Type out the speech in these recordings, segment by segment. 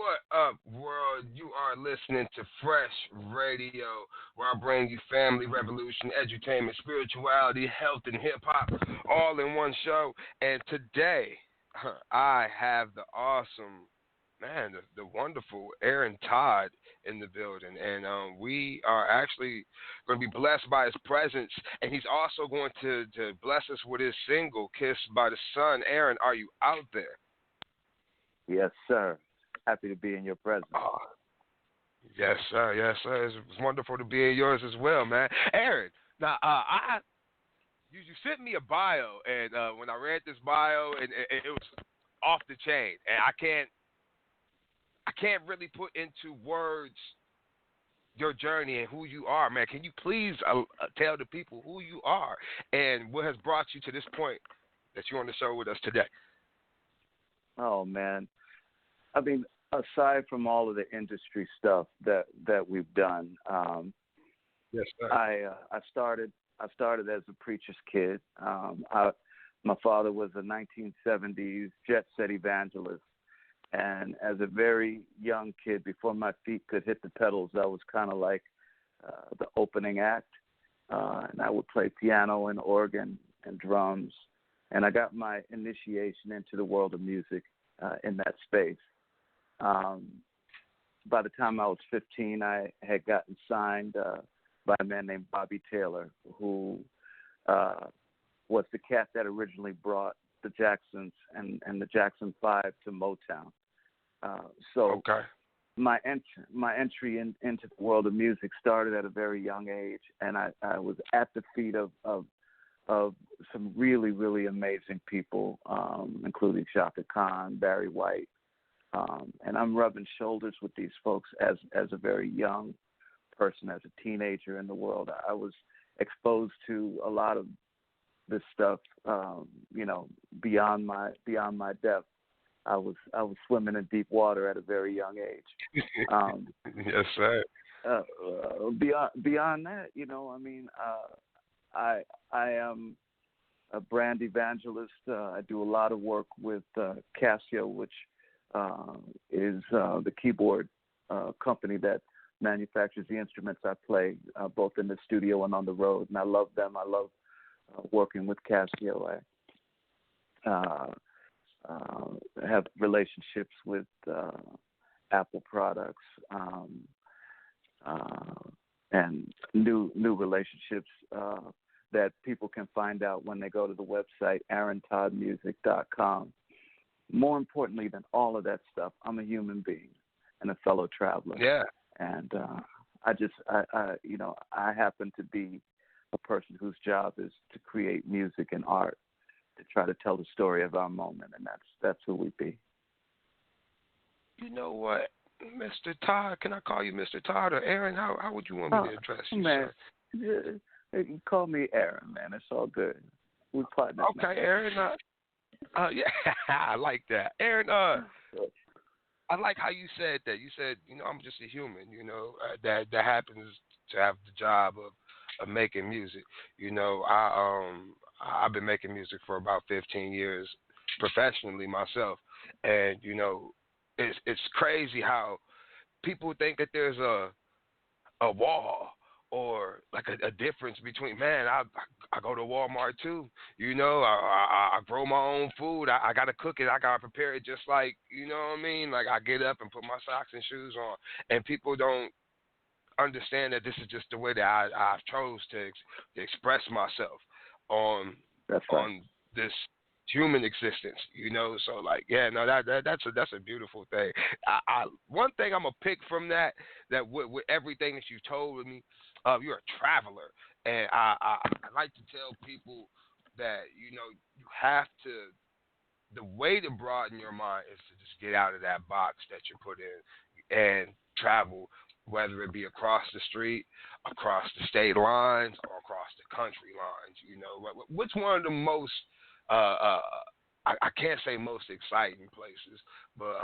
What up, world? You are listening to Fresh Radio, where I bring you family, revolution, edutainment, spirituality, health, and hip hop all in one show. And today, I have the awesome, man, the wonderful Aaron Todd in the building. And we are actually going to be blessed by his presence. And he's also going to bless us with his single, Kissed by the Sun. Aaron, are you out there? Yes, sir. Happy to be in your presence. Oh, yes, sir. Yes, sir. It's wonderful to be in yours as well, man. Aaron, now you sent me a bio, and when I read this bio, it was off the chain, and I can't really put into words your journey and who you are, man. Can you please tell the people who you are and what has brought you to this point that you're on the show with us today? Oh man, I mean, aside from all of the industry stuff that we've done, yes, sir. I started as a preacher's kid. My father was a 1970s jet set evangelist, and as a very young kid, before my feet could hit the pedals, I was kind of like the opening act, and I would play piano and organ and drums. And I got my initiation into the world of music in that space. By the time I was 15, I had gotten signed by a man named Bobby Taylor, who was the cat that originally brought the Jacksons and the Jackson 5 to Motown. Okay. My entry into the world of music started at a very young age, and I was at the feet of some really, really amazing people, including Shaka Khan, Barry White. And I'm rubbing shoulders with these folks as a very young person, as a teenager in the world. I was exposed to a lot of this stuff, beyond my depth. I was swimming in deep water at a very young age. Yes, sir. Beyond that, I am a brand evangelist. I do a lot of work with Casio, which is the keyboard company that manufactures the instruments I play, both in the studio and on the road. And I love them. I love working with Casio. I have relationships with Apple products and new relationships that people can find out when they go to the website aarontoddmusic.com. More importantly than all of that stuff, I'm a human being and a fellow traveler. Yeah. And I happen to be a person whose job is to create music and art to try to tell the story of our moment, and that's who we be. You know what, Mr. Todd? Can I call you Mr. Todd or Aaron? How would you want me to address you, man, sir? You call me Aaron, man. It's all good. We're partners. Okay, man. Aaron. Yeah, I like that, Aaron. I like how you said that. You said, I'm just a human. That happens to have the job of making music. I've been making music for about 15 years professionally myself, and it's crazy how people think that there's a wall or like a difference between, man, I go to Walmart too, I grow my own food, I gotta cook it, I gotta prepare it just like, what I mean, like I get up and put my socks and shoes on, and people don't understand that this is just the way that I chose to express myself on this human existence, So like, yeah, no, that's a beautiful thing. One thing I'm gonna pick from that with everything that you told me, you're a traveler, and I like to tell people that you have to. The way to broaden your mind is to just get out of that box that you're put in and travel, whether it be across the street, across the state lines, or across the country lines. What's one of the most I can't say most exciting places, but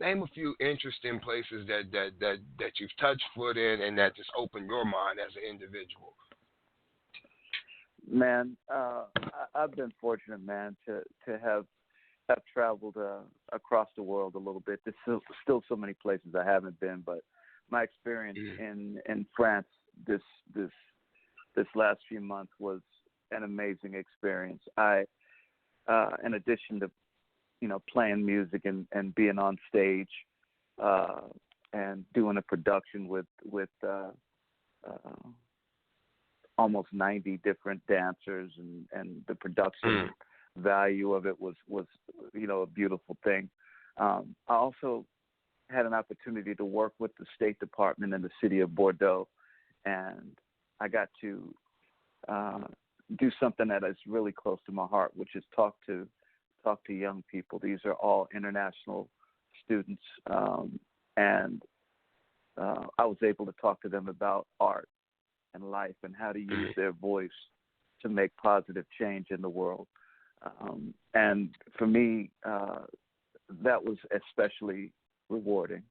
name a few interesting places that you've touched foot in and that just opened your mind as an individual. Man, I've been fortunate, man, to have I've traveled across the world a little bit. There's still so many places I haven't been, but my experience in France this this this last few months was an amazing experience. In addition to playing music and being on stage and doing a production with almost 90 different dancers, and the production value of it was a beautiful thing. I also had an opportunity to work with the State Department in the city of Bordeaux, and I got to do something that is really close to my heart, which is talk to young people. These are all international students, and I was able to talk to them about art and life and how to use their voice to make positive change in the world. And for me, that was especially rewarding.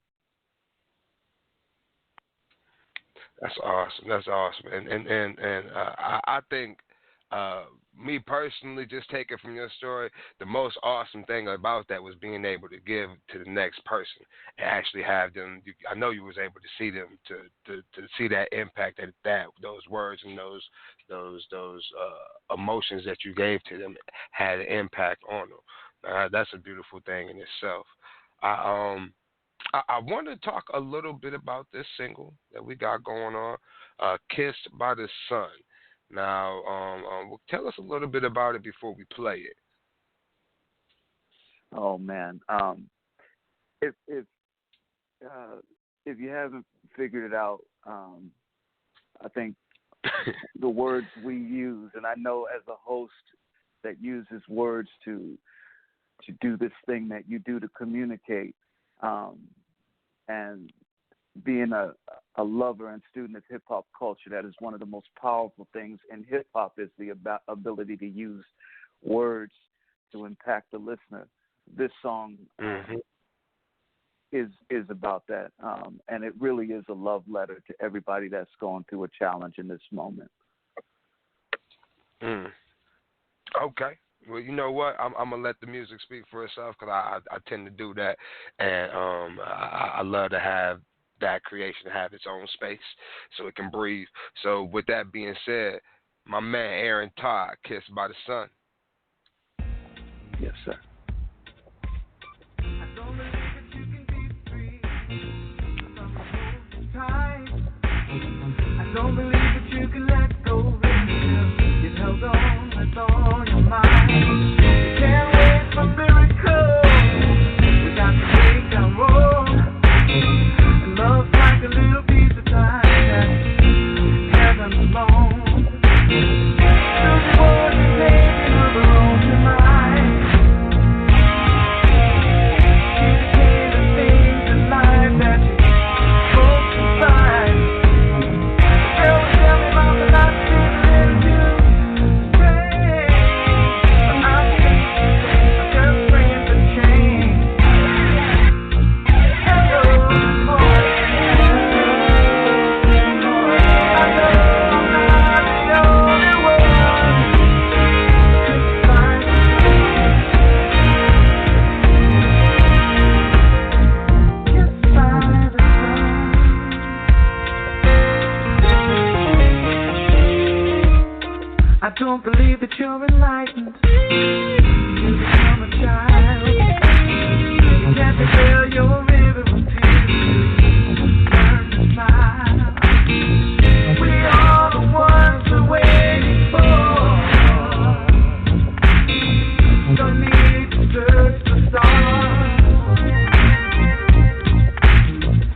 That's awesome. That's awesome. And I think me personally, just taking from your story, the most awesome thing about that was being able to give to the next person and actually have them. I know you was able to see them to see that impact that those words and those emotions that you gave to them had an impact on them. That's a beautiful thing in itself. I want to talk a little bit about this single that we got going on, "Kissed by the Sun." Now, tell us a little bit about it before we play it. Oh man, if you haven't figured it out, I think the words we use, and I know as a host that uses words to do this thing that you do to communicate, and being a lover and student of hip-hop culture, that is one of the most powerful things in hip-hop is the ability to use words to impact the listener. This song is about that, and it really is a love letter to everybody that's going through a challenge in this moment. Okay. Well, you know what? I'm gonna let the music speak for itself, because I tend to do that, and I love to have that creation have its own space so it can breathe. So with that being said, my man Aaron Todd, "Kissed by the Sun." Yes, sir. I don't believe that you can be free. I don't believe that you can let go of it. You've held on with all your might. You can't wait for miracles. We got to take down road. And love's like a little piece of time that heaven alone. Those words are taking over on your mind. Communicate the things in life that you're supposed to find. Tell me about the life that you pray. I'm just praying for change. I don't believe that you're enlightened. You become a child. You can't fulfill your river of tears. Learn to smile. We are the ones we're waiting for. Don't need to search for stars.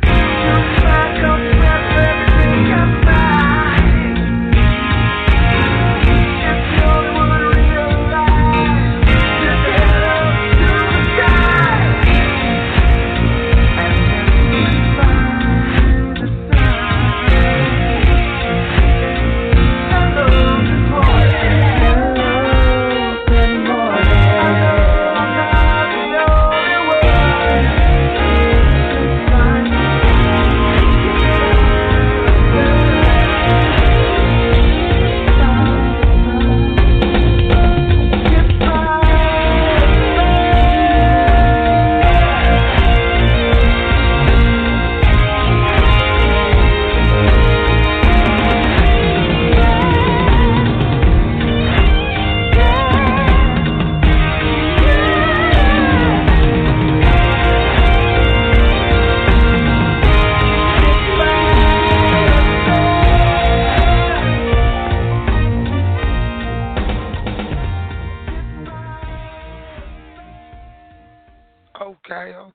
Come back, come back, everything comes back. It's the only one I realize.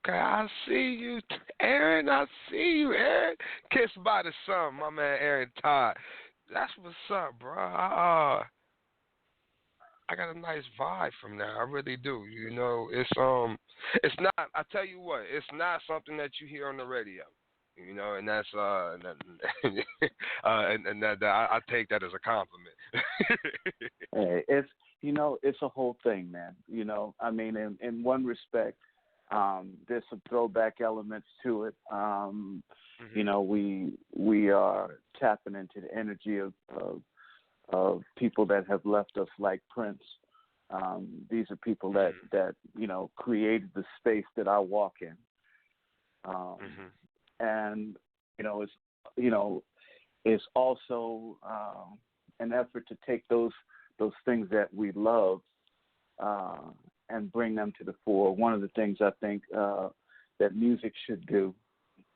Okay, I see you, Aaron. I see you, Aaron. Kissed by the sun, my man, Aaron Todd. That's what's up, bro. I got a nice vibe from that. I really do. You know, it's not. I tell you what, it's not something that you hear on the radio. You know, and that's and that I take that as a compliment. Hey, it's it's a whole thing, man. I mean, in one respect, there's some throwback elements to it. We are tapping into the energy of people that have left us, like Prince. These are people that created the space that I walk in. And it's also an effort to take those things that we love and bring them to the fore. One of the things I think that music should do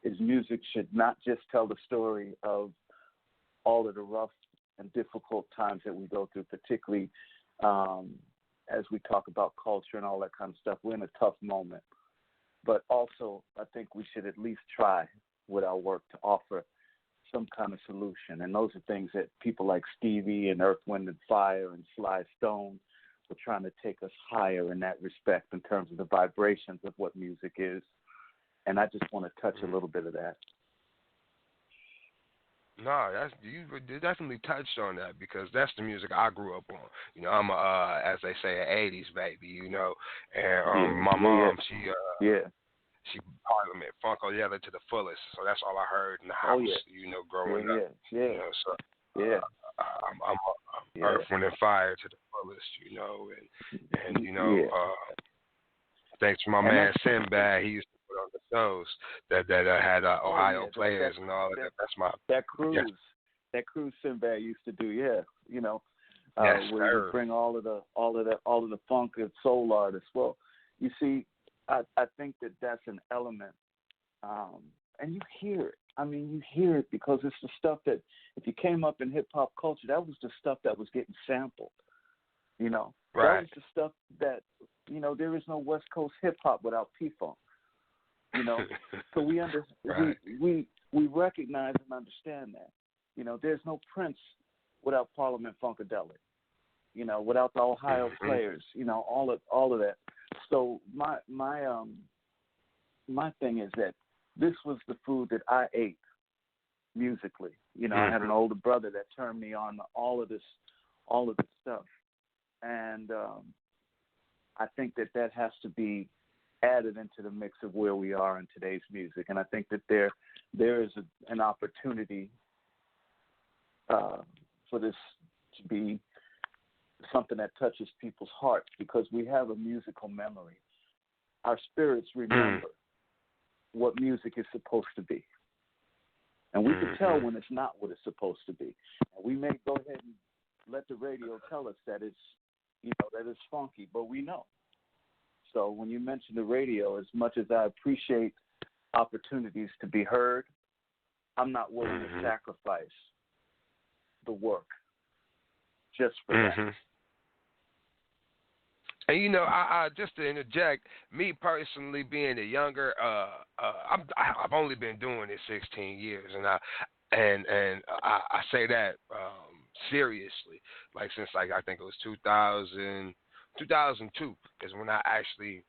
is music should not just tell the story of all of the rough and difficult times that we go through, particularly as we talk about culture and all that kind of stuff. We're in a tough moment. But also, I think we should at least try with our work to offer some kind of solution. And those are things that people like Stevie and Earth, Wind, and Fire and Sly Stone were trying to take us higher in that respect in terms of the vibrations of what music is. And I just want to touch a little bit of that. No, you definitely touched on that because that's the music I grew up on. You know, I'm as they say, an '80s baby. You know, and my mom, she Parliament Funko to the fullest. So that's all I heard in the house. You know, growing up. You know, so I'm Earth, Wind, and Fire to the fullest. You know, and you know, thanks to my man Sinbad, he used to put on the shows that had Ohio players and all of that. That's my cruise. Yes. That cruise Sinbad used to do, where yes, we would bring all of the funk and soul artists. Well, you see, I think that that's an element, and you hear it. I mean, you hear it because it's the stuff that if you came up in hip hop culture, that was the stuff that was getting sampled. That was the stuff that there is no West Coast hip hop without P-Funk. So we recognize and understand that. There's no Prince without Parliament Funkadelic. Without the Ohio players. All of that. So my thing is that this was the food that I ate musically. I had an older brother that turned me on to all of this stuff, and I think that has to be added into the mix of where we are in today's music. And I think that there is an opportunity for this to be something that touches people's hearts because we have a musical memory. Our spirits remember what music is supposed to be. And we can tell when it's not what it's supposed to be. And we may go ahead and let the radio tell us that it's, that it's funky, but we know. So when you mention the radio, as much as I appreciate opportunities to be heard, I'm not willing to sacrifice the work just for that. And I just to interject, me personally being a younger, I've only been doing this 16 years, and I say that seriously, like since I think it was 2002 is when I actually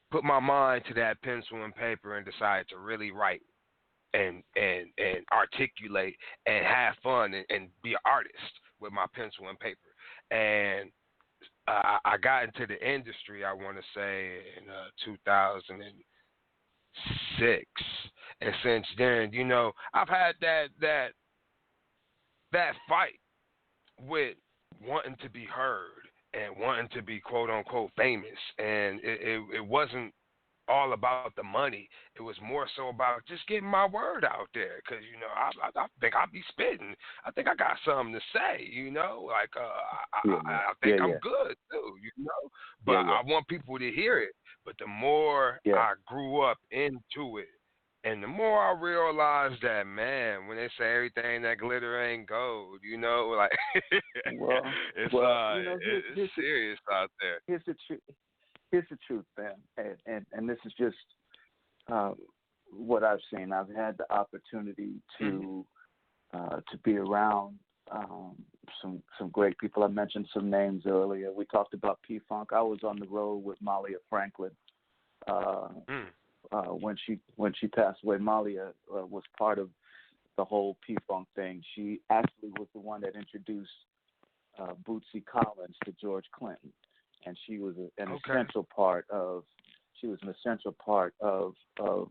put my mind to that pencil and paper and decided to really write and articulate and have fun and be an artist with my pencil and paper. And I got into the industry, I want to say, in 2006. And since then, I've had that fight with wanting to be heard and wanting to be quote unquote famous, and it wasn't all about the money. It was more so about just getting my word out there, because I think I'll be spitting. I think I got something to say. I think I'm good too. But I want people to hear it. But the more I grew up into it, and the more I realized that, man, when they say everything that glitter ain't gold, it's serious out there. Here's the truth, man, and this is just what I've seen. I've had the opportunity to be around some great people. I mentioned some names earlier. We talked about P-Funk. I was on the road with Malia Franklin when she passed away. Malia was part of the whole P-Funk thing. She actually was the one that introduced Bootsy Collins to George Clinton, and she was an essential part of. She was an essential part of the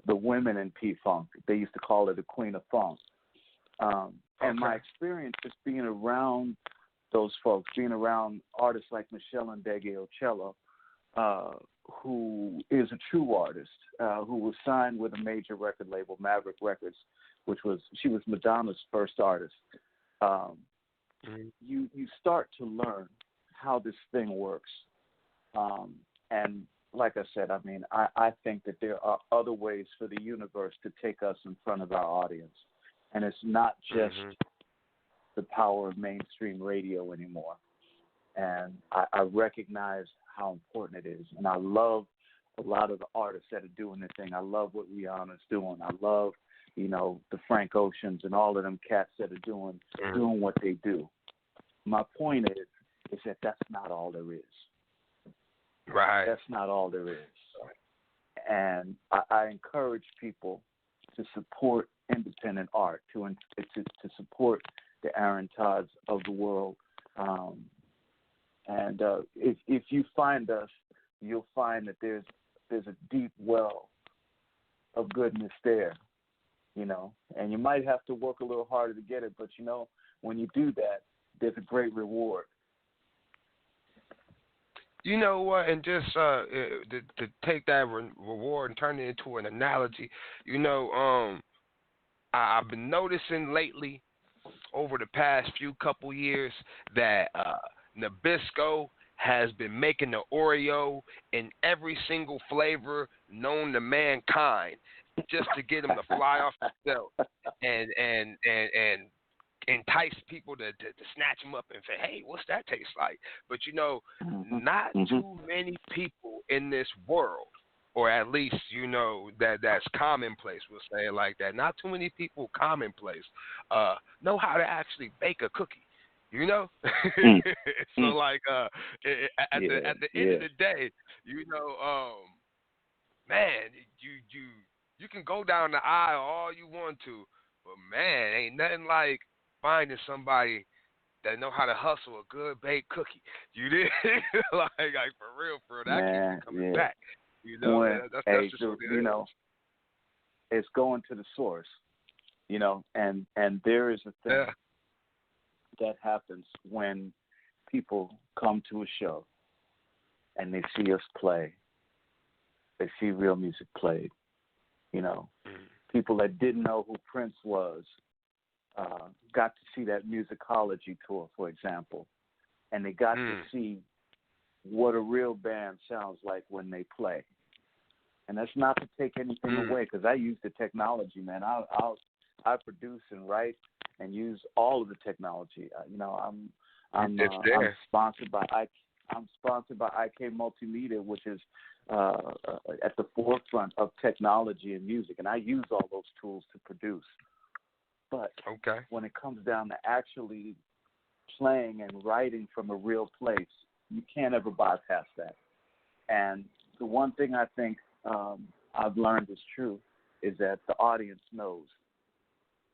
women in P-Funk. They used to call her the Queen of Funk. And my experience just being around those folks, being around artists like Michelle Ndegeocello, who is a true artist, who was signed with a major record label, Maverick Records, she was Madonna's first artist. You start to learn how this thing works. And like I said, I mean, I think that there are other ways for the universe to take us in front of our audience. And it's not just the power of mainstream radio anymore. And I recognize how important it is. And I love a lot of the artists that are doing their thing. I love what Rihanna's doing. I love, the Frank Oceans and all of them cats that are doing what they do. My point is that that's not all there is. Right. That's not all there is. And I encourage people to support independent art, to support the Aaron Todds of the world. And if you find us, you'll find that there's a deep well of goodness there, and you might have to work a little harder to get it, but when you do that, there's a great reward. You know what? And just to take that reward and turn it into an analogy, I've been noticing lately, over the past few couple years, that Nabisco has been making the Oreo in every single flavor known to mankind, just to get them to fly off the shelf and entice people to snatch them up and say, hey, what's that taste like? But, not too many people in this world, or at least, that's commonplace, we'll say it like that. Not too many people commonplace know how to actually bake a cookie, So, like, at the end of the day, man, you can go down the aisle all you want to, but, man, ain't nothing like finding somebody that know how to hustle a good baked cookie. You did like for real, that keeps coming back. That's just what it is. It's going to the source. And there is a thing that happens when people come to a show and they see us play. They see real music played. People that didn't know who Prince was got to see that musicology tour, for example, and they got to see what a real band sounds like when they play. And that's not to take anything away, because I use the technology, man. I produce and write and use all of the technology. I'm sponsored by IK Multimedia, which is at the forefront of technology and music, and I use all those tools to produce. But when it comes down to actually playing and writing from a real place, you can't ever bypass that. And the one thing I think I've learned is true is that the audience knows.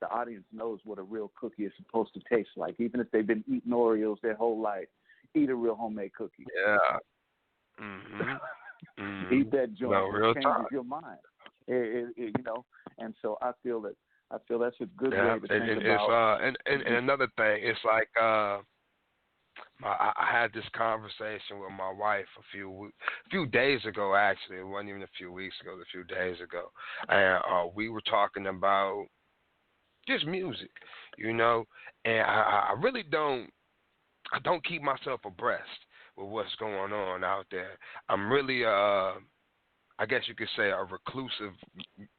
The audience knows what a real cookie is supposed to taste like. Even if they've been eating Oreos their whole life, eat a real homemade cookie. Yeah. Eat that joint. No, real it changes talk. your mind. And so I feel that's a good way to think about. And another thing, it's like I had this conversation with my wife a few days ago. Actually, it wasn't even a few weeks ago. It was a few days ago, and we were talking about just music, and I really don't keep myself abreast with what's going on out there. I'm really I guess you could say a reclusive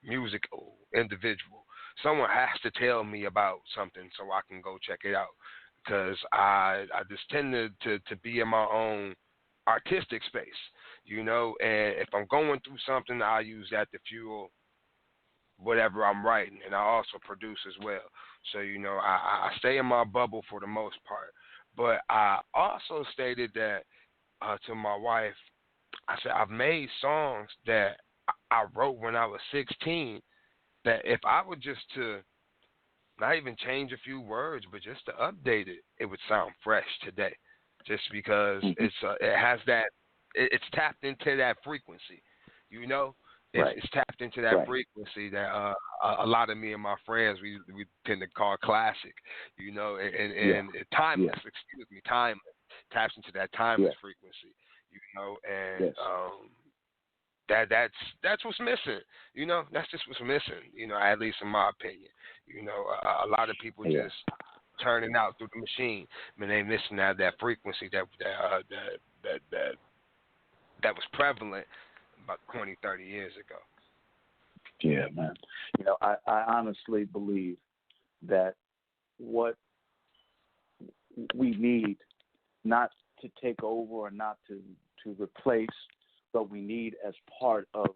musical individual. Someone has to tell me about something so I can go check it out, because I just tend to be in my own artistic space, you know. And if I'm going through something, I use that to fuel whatever I'm writing, and I also produce as well. So, you know, I stay in my bubble for the most part. But I also stated that to my wife, I said I've made songs that I wrote when I was 16 that if I were just to not even change a few words, but just to update it, it would sound fresh today. Just because it has that, it's tapped into that frequency, you know. It's tapped into that frequency that a lot of me and my friends we tend to call classic, you know, and timeless. Excuse me, timeless taps into that timeless frequency, you know, and that's what's missing, you know. That's just what's missing, you know, at least in my opinion. You know, a lot of people just turning out through the machine, but they missing that frequency that was prevalent about 20, 30 years ago. Yeah, man. You know, I honestly believe that what we need, not to take over or not to replace, but we need as part of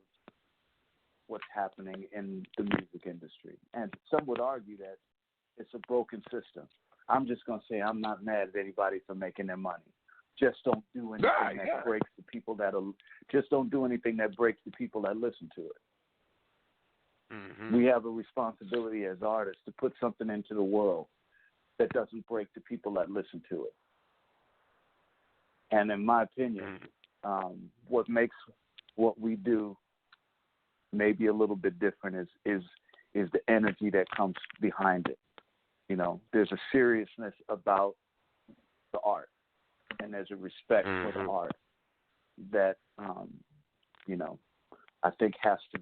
what's happening in the music industry. And some would argue that it's a broken system. I'm just going to say I'm not mad at anybody for making their money. Just don't do anything that breaks the people just don't do anything that breaks the people that listen to it. Mm-hmm. We have a responsibility as artists to put something into the world that doesn't break the people that listen to it. And in my opinion, what makes what we do maybe a little bit different is the energy that comes behind it. You know, there's a seriousness about the art, and there's a respect for the art that, you know, I think has to,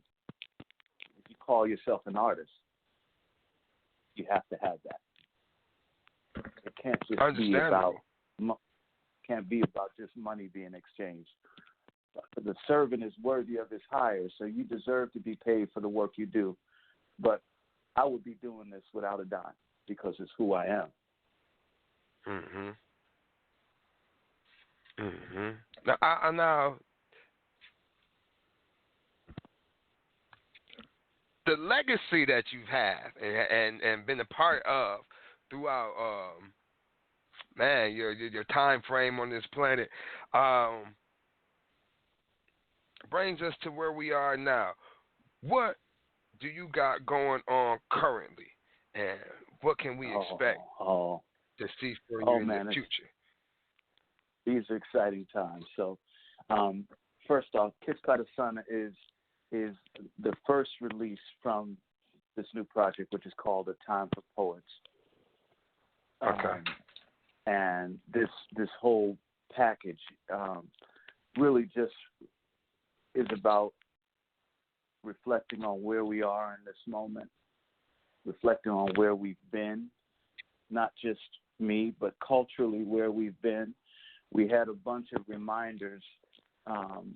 if you call yourself an artist, you have to have that. It can't just be about just money being exchanged. The servant is worthy of his hire, so you deserve to be paid for the work you do. But I would be doing this without a dime because it's who I am. Now, the legacy that you've had and been a part of throughout, man, your time frame on this planet, brings us to where we are now. What do you got going on currently, and what can we expect to see for you in the future? These are exciting times. So, first off, Kissed by the Sun is the first release from this new project, which is called A Time for Poets. And this whole package really just is about reflecting on where we are in this moment, reflecting on where we've been, not just me, but culturally where we've been. We had a bunch of reminders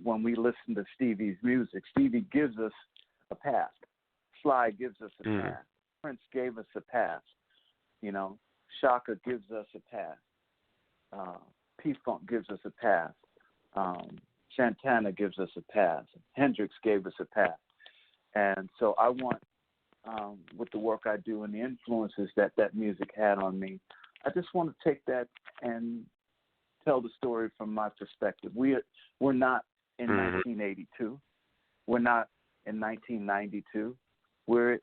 when we listened to Stevie's music. Stevie gives us a path. Sly gives us a path. Prince gave us a path. You know, Shaka gives us a path. P-Funk gives us a path. Santana gives us a path. Hendrix gave us a path. And so I want, with the work I do and the influences that music had on me, I just want to take that and tell the story from my perspective. We're not in 1982. We're not in 1992. We're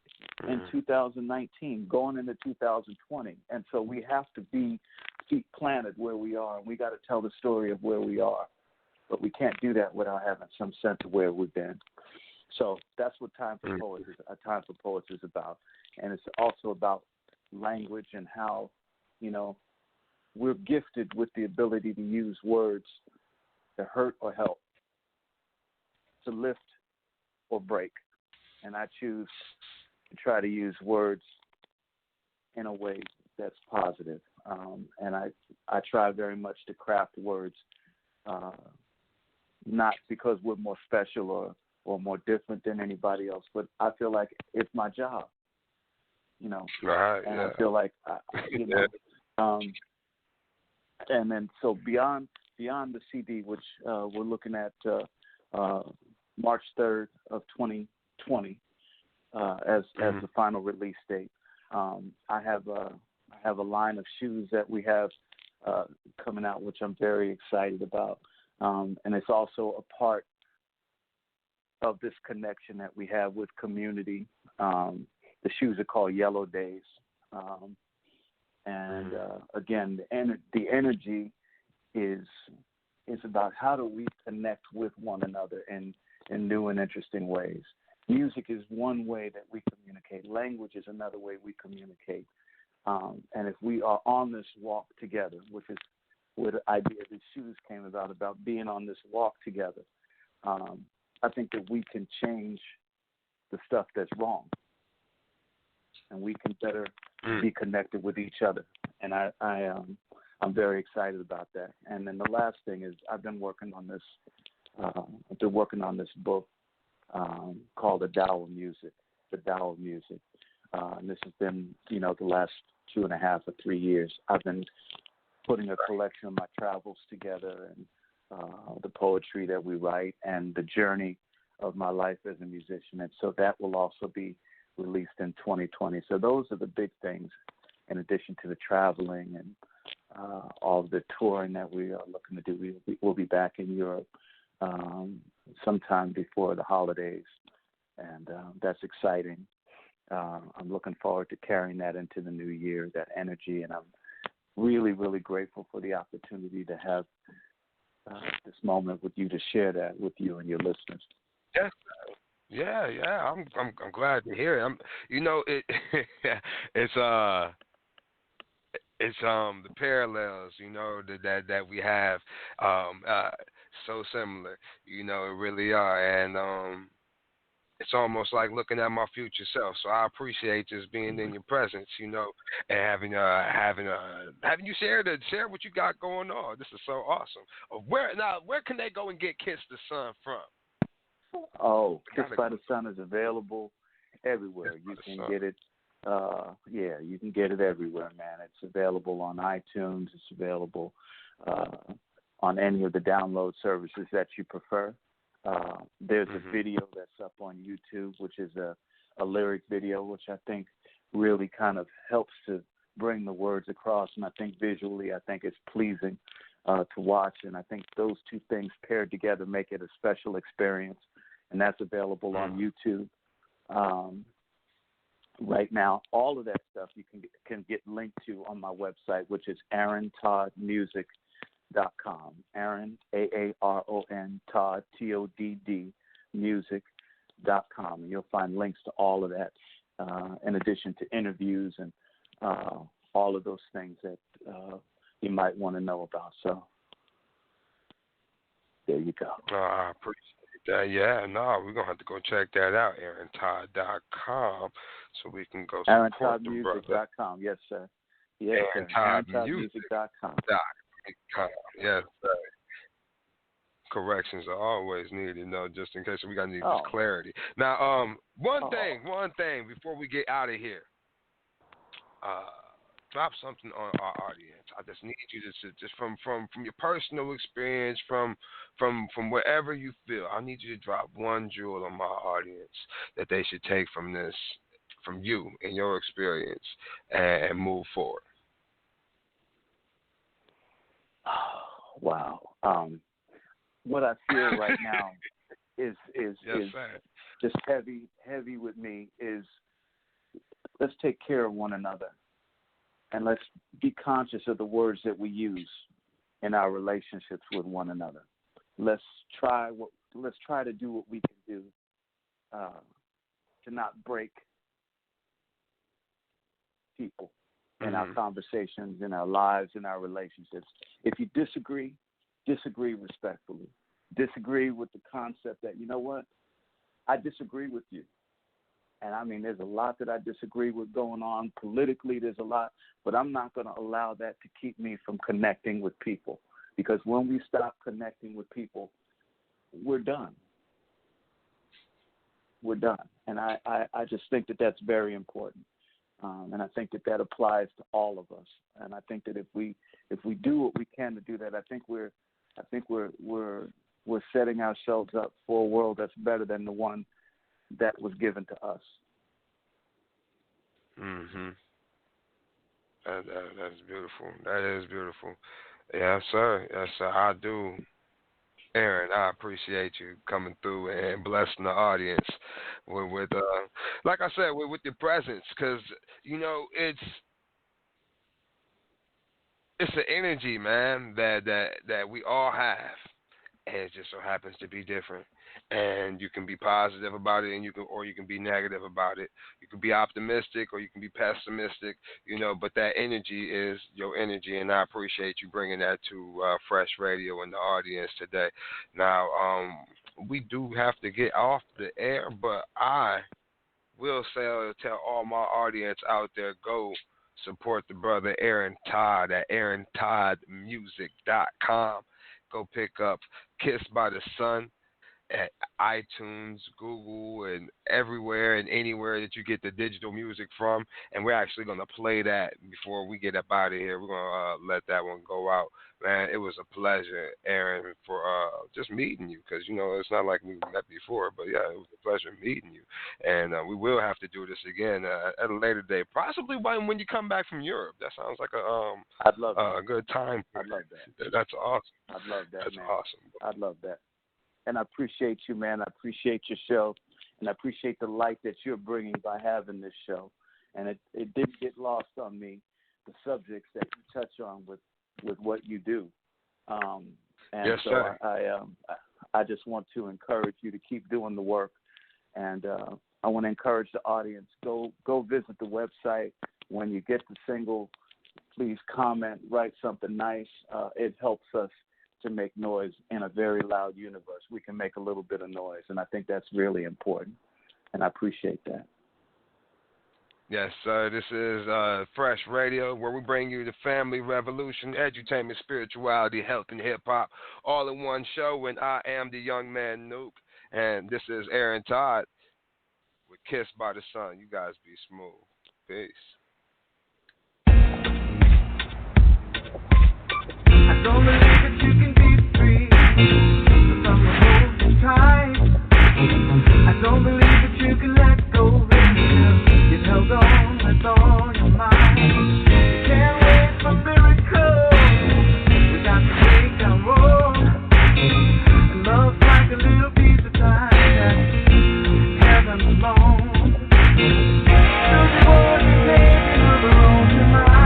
in 2019, going into 2020. And so we have to be feet planted where we are, and we got to tell the story of where we are. But we can't do that without having some sense of where we've been. So that's what Time for Poets is. A Time for Poets is about, and it's also about language and how, you know, we're gifted with the ability to use words to hurt or help, to lift or break, and I choose to try to use words in a way that's positive, and I try very much to craft words. Not because we're more special or more different than anybody else, but I feel like it's my job, you know. And I feel like, you know, and then so beyond the CD, which we're looking at March 3rd of 2020 as the final release date. I have a line of shoes that we have coming out, which I'm very excited about, and it's also a part of this connection that we have with community. The shoes are called Yellow Days, and again, the energy is about how do we connect with one another in new and interesting ways. Music is one way that we communicate. Language is another way we communicate. And if we are on this walk together, which is where the idea of these shoes came about being on this walk together, I think that we can change the stuff that's wrong, and we can better be connected with each other. And I'm very excited about that. And then the last thing is I've been working on this. I've been working on this book called The Tao of Music. The Tao of Music. And this has been, the last 2.5 or 3 years. I've been putting a collection of my travels together and the poetry that we write and the journey of my life as a musician. And so that will also be released in 2020. So those are the big things, in addition to the traveling and all of the touring that we are looking to do. We'll be back in Europe sometime before the holidays, and that's exciting. I'm looking forward to carrying that into the new year, that energy, and I'm really, really grateful for the opportunity to have this moment with you to share that with you and your listeners. Yes. Yeah. I'm glad to hear it. It's the parallels, that we have, so similar, it really are, and it's almost like looking at my future self. So I appreciate just being in your presence, and having you share what you got going on. This is so awesome. Where can they go and get Kiss the Sun from? Oh, Kiss by the Sun is available everywhere. You can get it. You can get it everywhere, man. It's available on iTunes. It's available on any of the download services that you prefer. There's a video that's up on YouTube, which is a lyric video, which I think really kind of helps to bring the words across. And I think visually, I think it's pleasing to watch. And I think those two things paired together make it a special experience. And that's available on YouTube. Right now, all of that stuff you can get linked to on my website, which is AaronToddMusic.com. Aaron, Aaron, Todd, Todd, music.com. And you'll find links to all of that, in addition to interviews and all of those things that you might want to know about. So there you go. I appreciate that. Yeah, we're going to have to go check that out, AaronTodd.com, so we can go support the brother. AaronToddMusic.com, yes, sir. Yes, sir. AaronToddMusic.com. Yes, sir. Corrections are always needed, just in case we got to need this clarity. Now, one thing before we get out of here. Drop something on our audience. I just need you to just from your personal experience, from wherever you feel. I need you to drop one jewel on my audience that they should take from this, from you and your experience, and move forward. Oh, wow. What I feel right now is just heavy with me is let's take care of one another. And let's be conscious of the words that we use in our relationships with one another. Let's try to do what we can do to not break people in our conversations, in our lives, in our relationships. If you disagree respectfully. Disagree with the concept that, I disagree with you. And I mean, there's a lot that I disagree with going on politically. There's a lot, but I'm not going to allow that to keep me from connecting with people. Because when we stop connecting with people, we're done. We're done. And I just think that that's very important. And I think that applies to all of us. And I think that if we do what we can to do that, I think we're we're setting ourselves up for a world that's better than the one that was given to us. Mhm. That's beautiful. That is beautiful. Yes, sir. Yes, sir. I do. Aaron, I appreciate you coming through and blessing the audience with like I said, with your presence, because you know it's an energy, man, that we all have, and it just so happens to be different. And you can be positive about it, and you can be negative about it. You can be optimistic, or you can be pessimistic. You know, but that energy is your energy, and I appreciate you bringing that to Fresh Radio and the audience today. Now, we do have to get off the air, but I will tell all my audience out there, go support the brother Aaron Todd at AaronToddMusic.com. Go pick up Kissed by the Sun at iTunes, Google, and everywhere and anywhere that you get the digital music from. And we're actually going to play that before we get up out of here. We're going to let that one go out. Man, it was a pleasure, Aaron, for just meeting you, because, you know, it's not like we met before, but, yeah, it was a pleasure meeting you. And we will have to do this again at a later date, possibly when you come back from Europe. That sounds like I'd love that. A good time. I'd love that. That's awesome. I'd love that, That's man. awesome. I'd love that. And I appreciate you, man. I appreciate your show, and I appreciate the light that you're bringing by having this show. And it didn't get lost on me, the subjects that you touch on with what you do. And yes, so sir. I just want to encourage you to keep doing the work. And I want to encourage the audience, go visit the website. When you get the single, please comment, write something nice. It helps us to make noise in a very loud universe. We can make a little bit of noise, and I think that's really important, and I appreciate that. Yes, sir. This is Fresh Radio, where we bring you the family revolution, edutainment, spirituality, health, and hip-hop, all in one show, and I am the young man Nuke, and this is Aaron Todd with Kissed by the Sun. You guys be smooth. Peace. I don't believe that you can be free, but I'm hold you tight. I don't believe that you can let go of it. You've held on with all your might. You can't wait for miracles. We got to take our road. And love's like a little piece of time that heaven alone. Still the world is taking of her own tonight.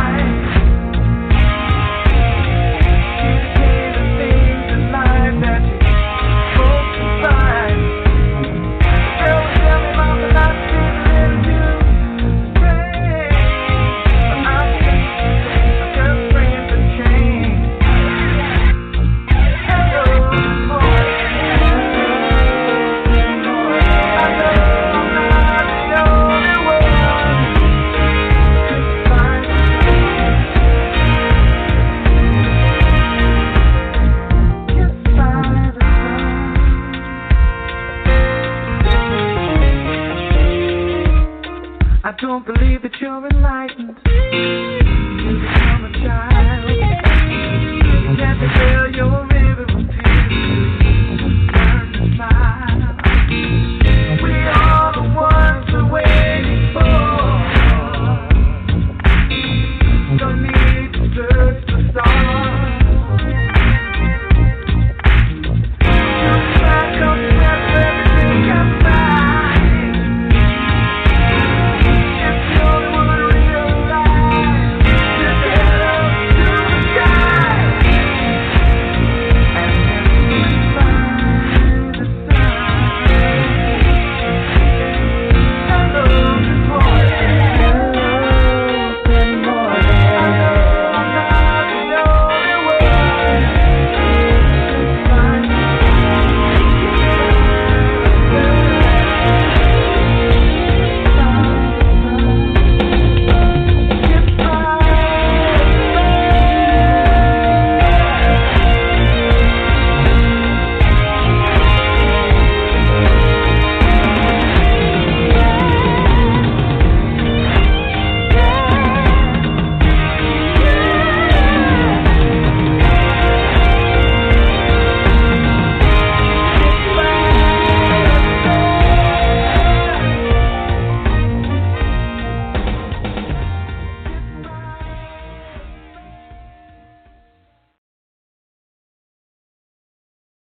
I don't believe that you're enlightened. You become a child. You can't be